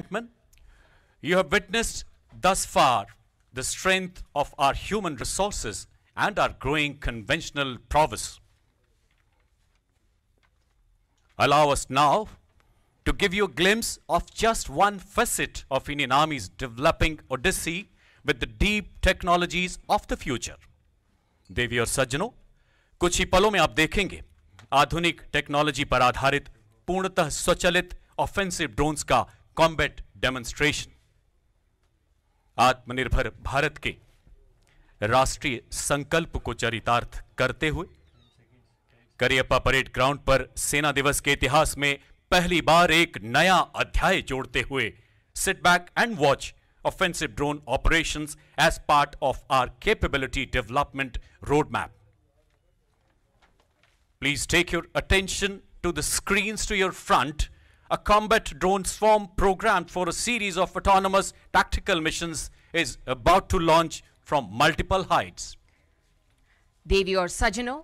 gentlemen, you have witnessed thus far the strength of our human resources and our growing conventional prowess. Allow us now to give you a glimpse of just one facet of Indian Army's developing odyssey with the deep technologies of the future. देवी और सज्जनों, कुछ ही पलों में आप देखेंगे आधुनिक technology पर आधारित पूर्णतः स्वचालित ऑफेंसिव ड्रोन्स का कॉम्बैट डेमोन्स्ट्रेशन। आत्मनिर्भर भारत के राष्ट्रीय संकल्प को चरितार्थ करते हुए करियप्पा परेड ग्राउंड पर सेना दिवस के इतिहास में पहली बार एक नया अध्याय जोड़ते हुए sit back and watch offensive drone operations as part of our capability development roadmap. Please take your attention to the screens to your front. A combat drone swarm programmed for a series of autonomous tactical missions is about to launch from multiple heights. देवी और सज्जनों,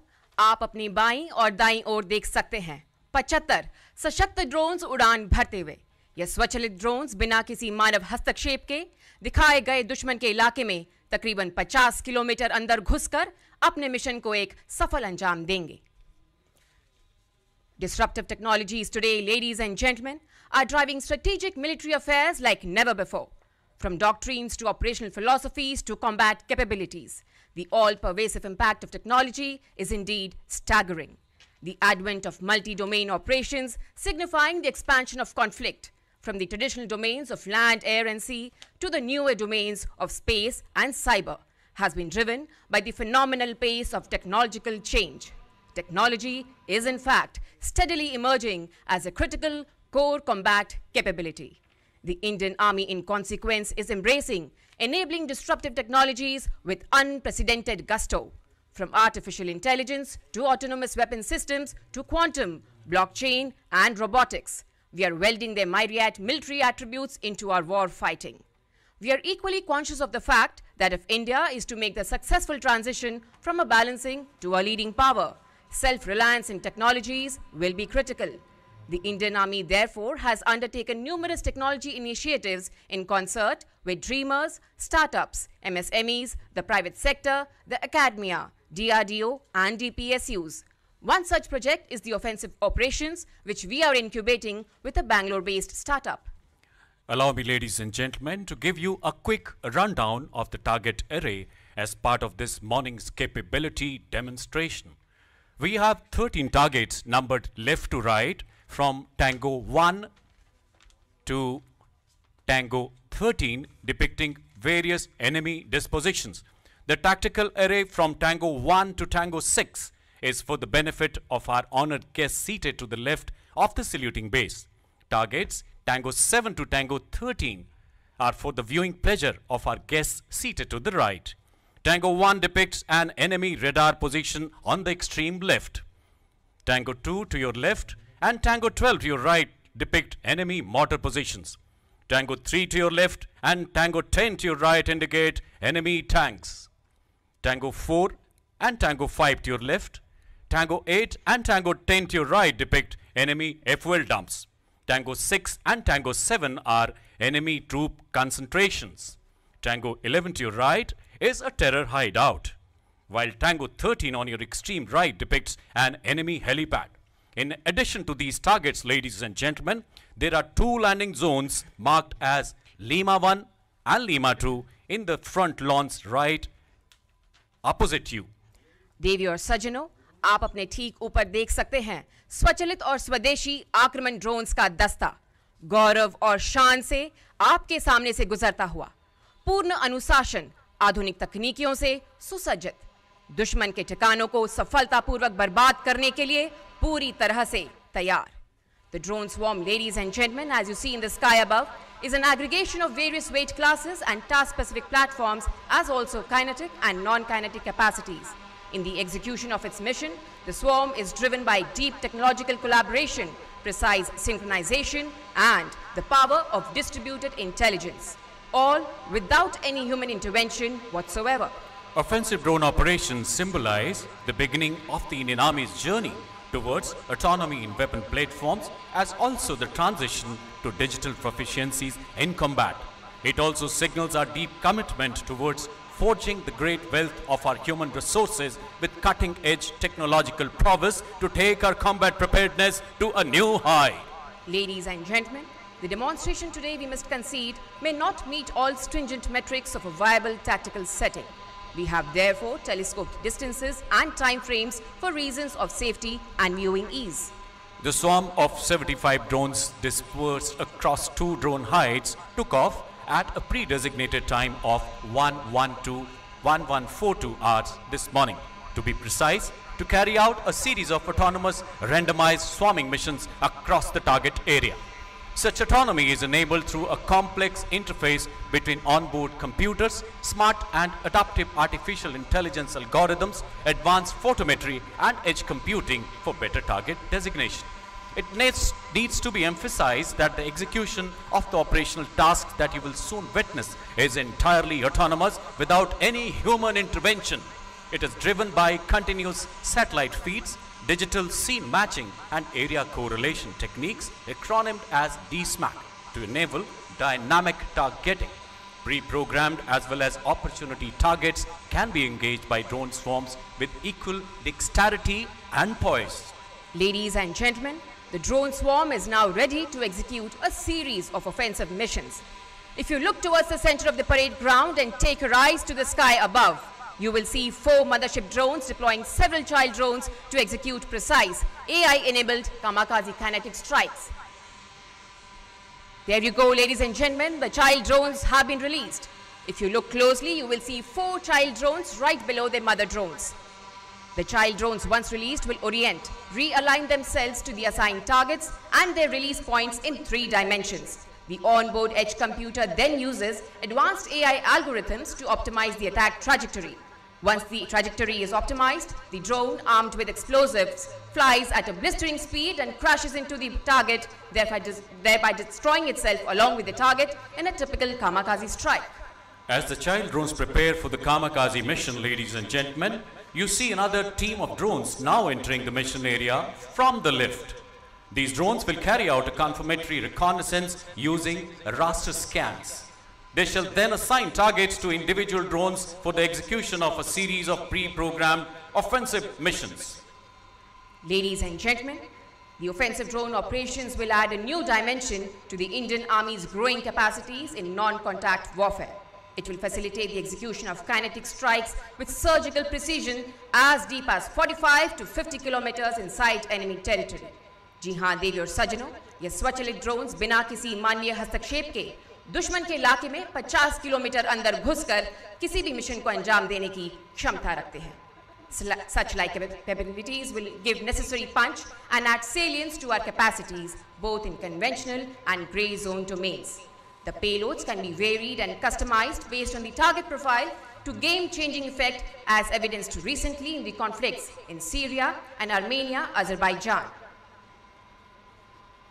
आप अपनी बाईं और दाईं ओर देख सकते हैं 75 सशक्त ड्रोन्स उड़ान भरते हुए। यह स्वचालित ड्रोन्स बिना किसी मानव हस्तक्षेप के दिखाए गए दुश्मन के इलाके में तकरीबन 50 किलोमीटर अंदर घुसकर अपने मिशन को एक सफल अंजाम देंगे। Disruptive technologies today, ladies and gentlemen, are driving strategic military affairs like never before. From doctrines to operational philosophies to combat capabilities, the all-pervasive impact of technology is indeed staggering. The advent of multi-domain operations signifying the expansion of conflict from the traditional domains of land, air and sea to the newer domains of space and cyber has been driven by the phenomenal pace of technological change. Technology is in fact steadily emerging as a critical core combat capability. The Indian Army in consequence is embracing enabling disruptive technologies with unprecedented gusto. From artificial intelligence to autonomous weapon systems to quantum, blockchain and robotics, we are welding their myriad military attributes into our war fighting. We are equally conscious of the fact that if India is to make the successful transition from a balancing to a leading power, self-reliance in technologies will be critical. The Indian Army therefore has undertaken numerous technology initiatives in concert with dreamers, startups, MSMEs, the private sector, the academia, DRDO and DPSUs. One such project is the offensive operations, which we are incubating with a Bangalore-based startup. Allow me, ladies and gentlemen, to give you a quick rundown of the target array as part of this morning's capability demonstration. We have 13 targets numbered left to right from Tango 1 to Tango 13, depicting various enemy dispositions. The tactical array from Tango 1 to Tango 6 is for the benefit of our honored guests seated to the left of the saluting base. Targets Tango 7 to Tango 13 are for the viewing pleasure of our guests seated to the right. Tango 1 depicts an enemy radar position on the extreme left. Tango 2 to your left and Tango 12 to your right depict enemy mortar positions. Tango 3 to your left and Tango 10 to your right indicate enemy tanks. Tango 4 and Tango 5 to your left. Tango 8 and Tango 10 to your right depict enemy fuel dumps. Tango 6 and Tango 7 are enemy troop concentrations. Tango 11 to your right is a terror hideout, while Tango 13 on your extreme right depicts an enemy helipad. In addition to these targets, ladies and gentlemen, there are two landing zones marked as Lima 1 and Lima 2 in the front lawns right opposite you. देवी और सज्जनों, आप अपने ठीक ऊपर देख सकते हैं स्वचालित और स्वदेशी आक्रमण ड्रोन्स का दस्ता गौरव और शान से आपके सामने से गुजरता हुआ, पूर्ण अनुशासन, आधुनिक तकनीकियों से सुसज्जित, दुश्मन के ठिकानों को सफलतापूर्वक बर्बाद करने के लिए पूरी तरह से तैयार. The drone swarm, ladies and gentlemen, as you see in the sky above, is an aggregation of various weight classes and task-specific platforms as also kinetic and non-kinetic capacities. In the execution of its mission, the swarm is driven by deep technological collaboration, precise synchronization, and the power of distributed intelligence, all without any human intervention whatsoever. Offensive drone operations symbolize the beginning of the Indian Army's journey towards autonomy in weapon platforms as also the transition to digital proficiencies in combat. It also signals our deep commitment towards forging the great wealth of our human resources with cutting-edge technological prowess to take our combat preparedness to a new high. Ladies and gentlemen, the demonstration today, we must concede, may not meet all stringent metrics of a viable tactical setting. We have therefore telescoped distances and time frames for reasons of safety and viewing ease. The swarm of 75 drones dispersed across 2 drone heights took off at a pre-designated time of 1142 hours this morning. To be precise, to carry out a series of autonomous randomized swarming missions across the target area. Such autonomy is enabled through a complex interface between onboard computers, smart and adaptive artificial intelligence algorithms, advanced photometry and edge computing for better target designation. It needs to be emphasized that the execution of the operational tasks that you will soon witness is entirely autonomous without any human intervention. It is driven by continuous satellite feeds, digital scene matching and area correlation techniques, acronymed as DSMAC, to enable dynamic targeting. Pre-programmed as well as opportunity targets can be engaged by drone swarms with equal dexterity and poise. Ladies and gentlemen, the drone swarm is now ready to execute a series of offensive missions. If you look towards the center of the parade ground and take your eyes to the sky above, you will see 4 mothership drones deploying several child drones to execute precise AI-enabled kamikaze kinetic strikes. There you go, ladies and gentlemen, the child drones have been released. If you look closely, you will see 4 child drones right below their mother drones. The child drones, once released, will orient, realign themselves to the assigned targets and their release points in 3 dimensions. The onboard edge computer then uses advanced AI algorithms to optimize the attack trajectory. Once the trajectory is optimized, the drone, armed with explosives, flies at a blistering speed and crashes into the target, thereby destroying itself along with the target in a typical kamikaze strike. As the child drones prepare for the kamikaze mission, ladies and gentlemen, you see another team of drones now entering the mission area from the lift. These drones will carry out a confirmatory reconnaissance using raster scans. They shall then assign targets to individual drones for the execution of a series of pre-programmed offensive missions. Ladies and gentlemen, the offensive drone operations will add a new dimension to the Indian Army's growing capacities in non-contact warfare. It will facilitate the execution of kinetic strikes with surgical precision as deep as 45 to 50 kilometers inside enemy territory. जी हाँ देवी और सज्जनों, ये स्वचालित drones बिना किसी मानवीय हस्तक्षेप के दुश्मन के इलाके में 50 किलोमीटर अंदर घुसकर किसी भी मिशन को अंजाम देने की क्षमता रखते हैं. Such like capabilities will give necessary punch and add salience to our capacities both in conventional and grey zone domains. The payloads can be varied and customized based on the target profile to game-changing effect as evidenced recently in the conflicts in Syria and Armenia, Azerbaijan.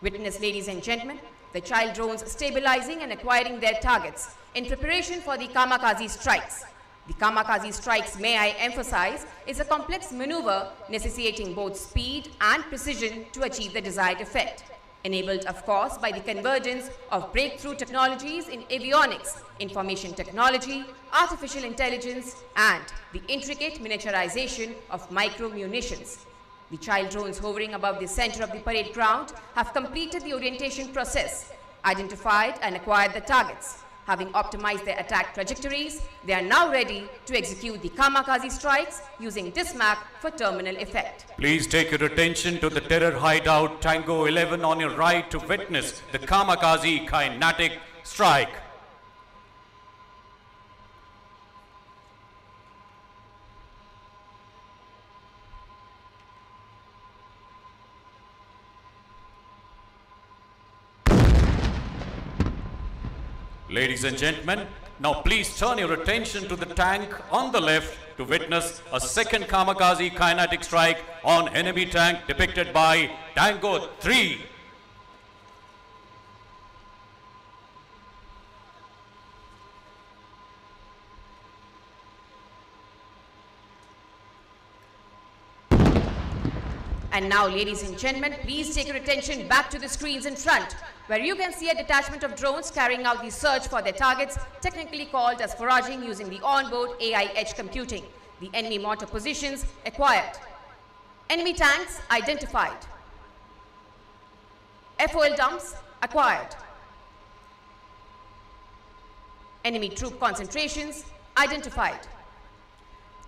Witness, ladies and gentlemen, the child drones stabilizing and acquiring their targets in preparation for the kamikaze strikes. The kamikaze strikes, may I emphasize, is a complex maneuver necessitating both speed and precision to achieve the desired effect. Enabled, of course, by the convergence of breakthrough technologies in avionics, information technology, artificial intelligence, and the intricate miniaturization of micro-munitions. The child drones hovering above the center of the parade ground have completed the orientation process, identified and acquired the targets. Having optimized their attack trajectories, they are now ready to execute the kamikaze strikes using DSMAC for terminal effect. Please take your attention to the terror hideout Tango 11 on your right to witness the kamikaze kinetic strike. Ladies and gentlemen, now please turn your attention to the tank on the left to witness a second kamikaze kinetic strike on enemy tank depicted by Tango 3. And now, ladies and gentlemen, please take your attention back to the screens in front, where you can see a detachment of drones carrying out the search for their targets, technically called as foraging using the onboard AI edge computing. The enemy mortar positions acquired. Enemy tanks identified. FOL dumps acquired. Enemy troop concentrations identified.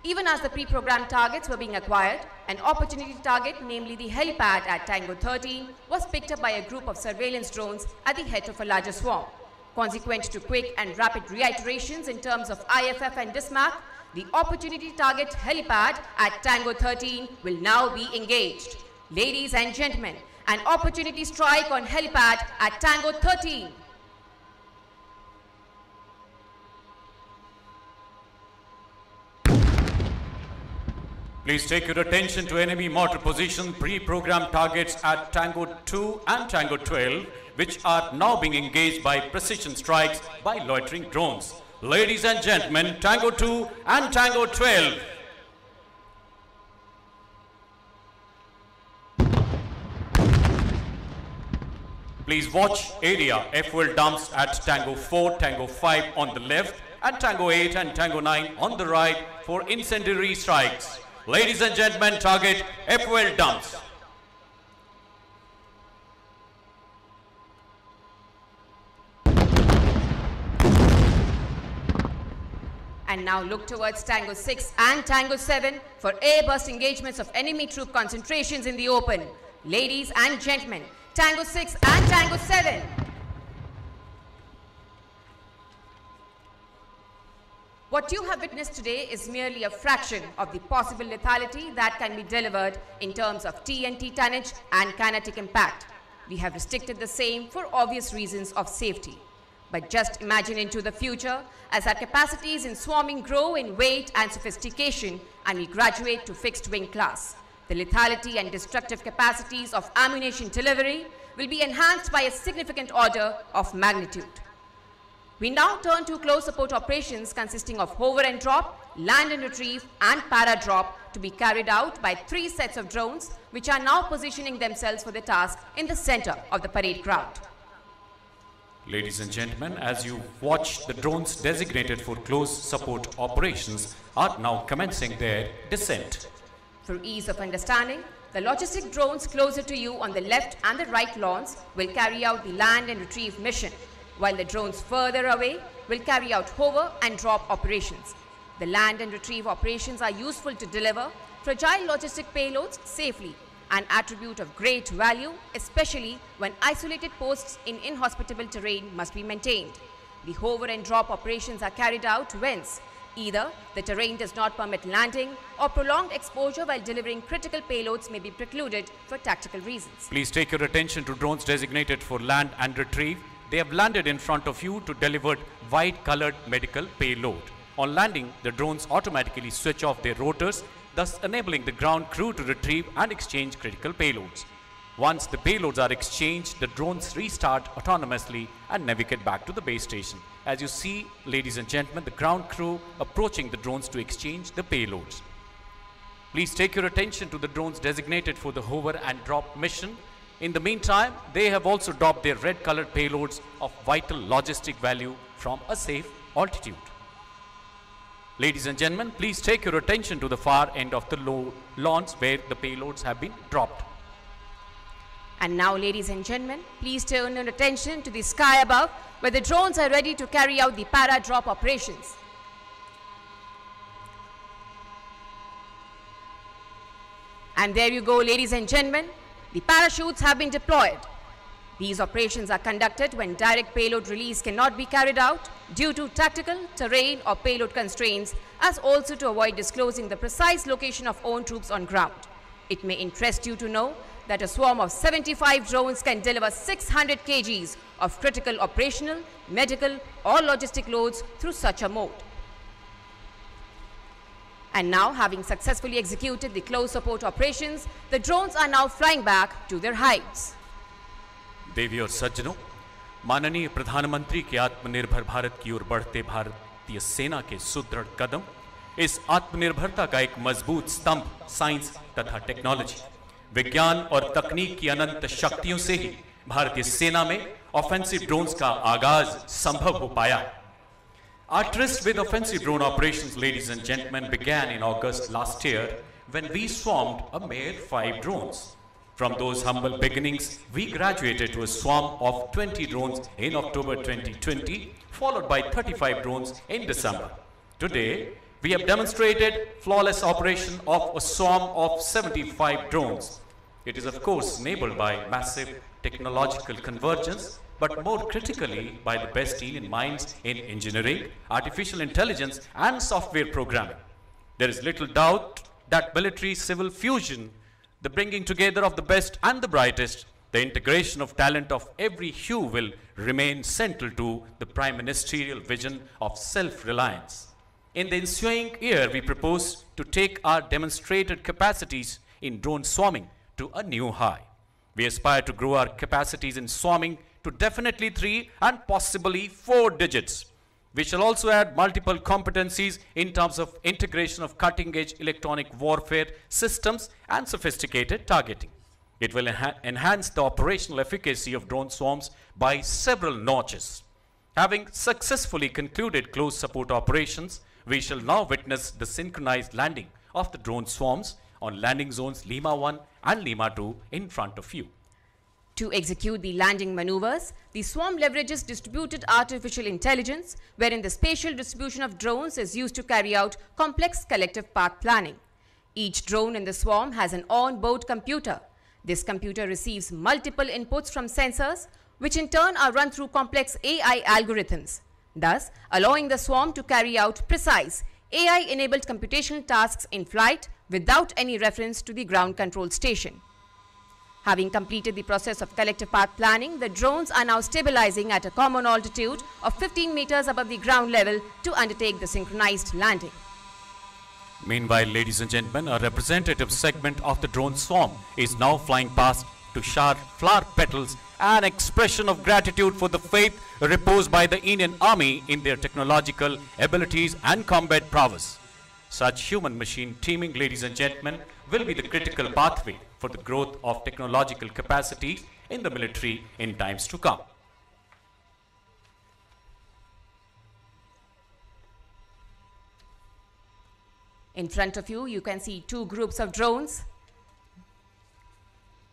Even as the pre-programmed targets were being acquired, an opportunity target, namely the helipad at Tango 13, was picked up by a group of surveillance drones at the head of a larger swarm. Consequent to quick and rapid reiterations in terms of IFF and DISMAC, the opportunity target helipad at Tango 13 will now be engaged. Ladies and gentlemen, an opportunity strike on helipad at Tango 13. Please take your attention to enemy mortar position pre-programmed targets at Tango 2 and Tango 12, which are now being engaged by precision strikes by loitering drones. Ladies and gentlemen, Tango 2 and Tango 12. Please watch area FOL dumps at Tango 4, Tango 5 on the left and Tango 8 and Tango 9 on the right for incendiary strikes. Ladies and gentlemen, target FOL dumps. And now look towards Tango 6 and Tango 7 for airburst engagements of enemy troop concentrations in the open. Ladies and gentlemen, Tango 6 and Tango 7. What you have witnessed today is merely a fraction of the possible lethality that can be delivered in terms of TNT tonnage and kinetic impact. We have restricted the same for obvious reasons of safety. But just imagine into the future as our capacities in swarming grow in weight and sophistication and we graduate to fixed wing class. The lethality and destructive capacities of ammunition delivery will be enhanced by a significant order of magnitude. We now turn to close support operations consisting of hover and drop, land and retrieve and para drop to be carried out by 3 sets of drones which are now positioning themselves for the task in the center of the parade ground. Ladies and gentlemen, as you watch, the drones designated for close support operations are now commencing their descent. For ease of understanding, the logistic drones closer to you on the left and the right lawns will carry out the land and retrieve mission, while the drones further away will carry out hover and drop operations. The land and retrieve operations are useful to deliver fragile logistic payloads safely, an attribute of great value, especially when isolated posts in inhospitable terrain must be maintained. The hover and drop operations are carried out whence either the terrain does not permit landing or prolonged exposure while delivering critical payloads may be precluded for tactical reasons. Please take your attention to drones designated for land and retrieve. They have landed in front of you to deliver white-colored medical payload. On landing, the drones automatically switch off their rotors, thus enabling the ground crew to retrieve and exchange critical payloads. Once the payloads are exchanged, the drones restart autonomously and navigate back to the base station. As you see, ladies and gentlemen, the ground crew approaching the drones to exchange the payloads. Please take your attention to the drones designated for the hover and drop mission. In the meantime, they have also dropped their red-colored payloads of vital logistic value from a safe altitude. Ladies and gentlemen, please take your attention to the far end of the lawns where the payloads have been dropped. And now, ladies and gentlemen, please turn your attention to the sky above where the drones are ready to carry out the para-drop operations. And there you go, ladies and gentlemen. The parachutes have been deployed. These operations are conducted when direct payload release cannot be carried out due to tactical, terrain or payload constraints, as also to avoid disclosing the precise location of own troops on ground. It may interest you to know that a swarm of 75 drones can deliver 600 kgs of critical operational, medical or logistic loads through such a mode. And now, having successfully executed the close support operations, the drones are now flying back to their hides. देवी और सज्जनों, माननीय प्रधानमंत्री के आत्मनिर्भर भारत की ओर बढ़ते भारतीय सेना के सुदृढ़ कदम, इस आत्मनिर्भरता का एक मजबूत स्तंभ साइंस तथा टेक्नोलॉजी। विज्ञान और तकनीक की अनंत शक्तियों से ही भारतीय सेना में ऑफेंसिव ड्रोन्स का आगाज संभव हो पाया। Our tryst with offensive drone operations, ladies and gentlemen, began in August last year when we swarmed a mere 5 drones. From those humble beginnings, we graduated to a swarm of 20 drones in October 2020, followed by 35 drones in December. Today, we have demonstrated flawless operation of a swarm of 75 drones. It is of course enabled by massive technological convergence, but more critically by the best team in minds in engineering, artificial intelligence and software programming. There is little doubt that military-civil fusion, the bringing together of the best and the brightest, the integration of talent of every hue will remain central to the Prime Ministerial vision of self-reliance. In the ensuing year, we propose to take our demonstrated capacities in drone swarming to a new high. We aspire to grow our capacities in swarming to definitely 3 and possibly 4 digits. We shall also add multiple competencies in terms of integration of cutting-edge electronic warfare systems and sophisticated targeting. It will enhance the operational efficacy of drone swarms by several notches. Having successfully concluded close support operations, we shall now witness the synchronized landing of the drone swarms on landing zones Lima 1 and Lima 2 in front of you. To execute the landing maneuvers, the swarm leverages distributed artificial intelligence, wherein the spatial distribution of drones is used to carry out complex collective path planning. Each drone in the swarm has an on-board computer. This computer receives multiple inputs from sensors, which in turn are run through complex AI algorithms, thus allowing the swarm to carry out precise AI-enabled computational tasks in flight without any reference to the ground control station. Having completed the process of collective path planning, the drones are now stabilizing at a common altitude of 15 meters above the ground level to undertake the synchronized landing. Meanwhile, ladies and gentlemen, a representative segment of the drone swarm is now flying past to shower flower petals, an expression of gratitude for the faith reposed by the Indian Army in their technological abilities and combat prowess. Such human-machine teaming, ladies and gentlemen, will be the critical pathway for the growth of technological capacity in the military in times to come. In front of you, you can see 2 groups of drones.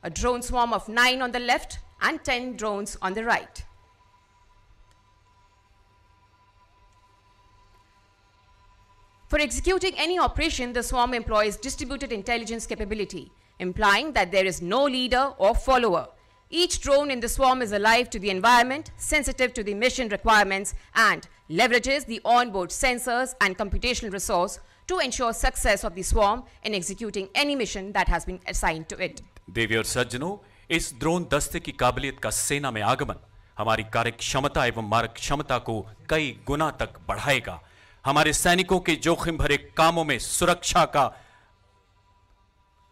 A drone swarm of 9 on the left and 10 drones on the right. For executing any operation, the swarm employs distributed intelligence capability, implying that there is no leader or follower. Each drone in the swarm is alive to the environment, sensitive to the mission requirements, and leverages the onboard sensors and computational resource to ensure success of the swarm in executing any mission that has been assigned to it. देवी और सज्जनों, इस drone दस्ते की काबिलियत का सेना में आगमन हमारी कार्य क्षमता एवं मारक क्षमता को कई गुना तक बढ़ाएगा। हमारे सैनिकों के जोखिम भरे कामों में सुरक्षा का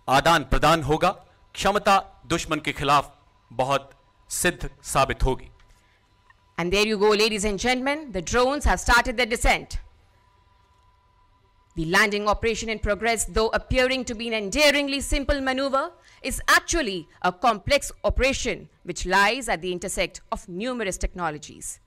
आदान प्रदान होगा। क्षमता दुश्मन के खिलाफ बहुत सिद्ध साबित होगी। And there you go, ladies and gentlemen, the drones have started their descent. The landing operation in progress, though appearing to be an endearingly simple maneuver, is actually a complex operation which lies at the intersect of numerous technologies.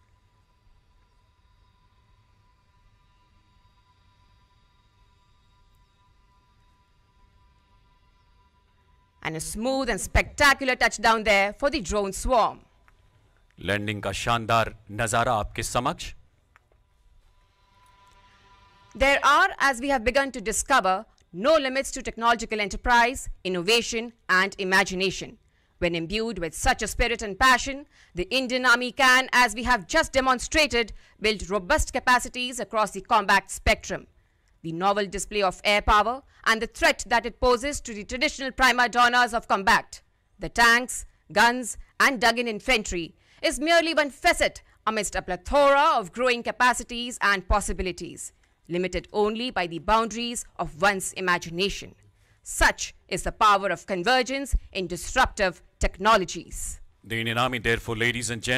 And a smooth and spectacular touchdown there for the drone swarm. Landing का शानदार नजारा आपके समक्ष। There are, as we have begun to discover, no limits to technological enterprise, innovation, and imagination. When imbued with such a spirit and passion, the Indian Army can, as we have just demonstrated, build robust capacities across the combat spectrum. The novel display of air power and the threat that it poses to the traditional prima donnas of combat, the tanks, guns, and dug-in infantry, is merely one facet amidst a plethora of growing capacities and possibilities, limited only by the boundaries of one's imagination. Such is the power of convergence in disruptive technologies. The Indian Army, therefore, ladies and gentlemen,